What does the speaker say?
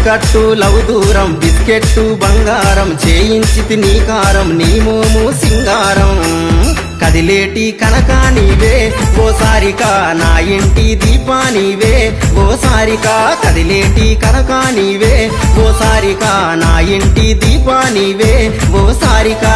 తాళికట్టు love దూరం biscuit బంగారం చేయించితి నీకారం నీ మోము సింగారం కదిలేటి కనకా నీవే ఓ సారికా నా ఇంటి దీపా నీవే ఓ సారికా కదిలేటి కనకా నీవే ఓ సారికా నా ఇంటి దీపా నీవే ఓ సారికా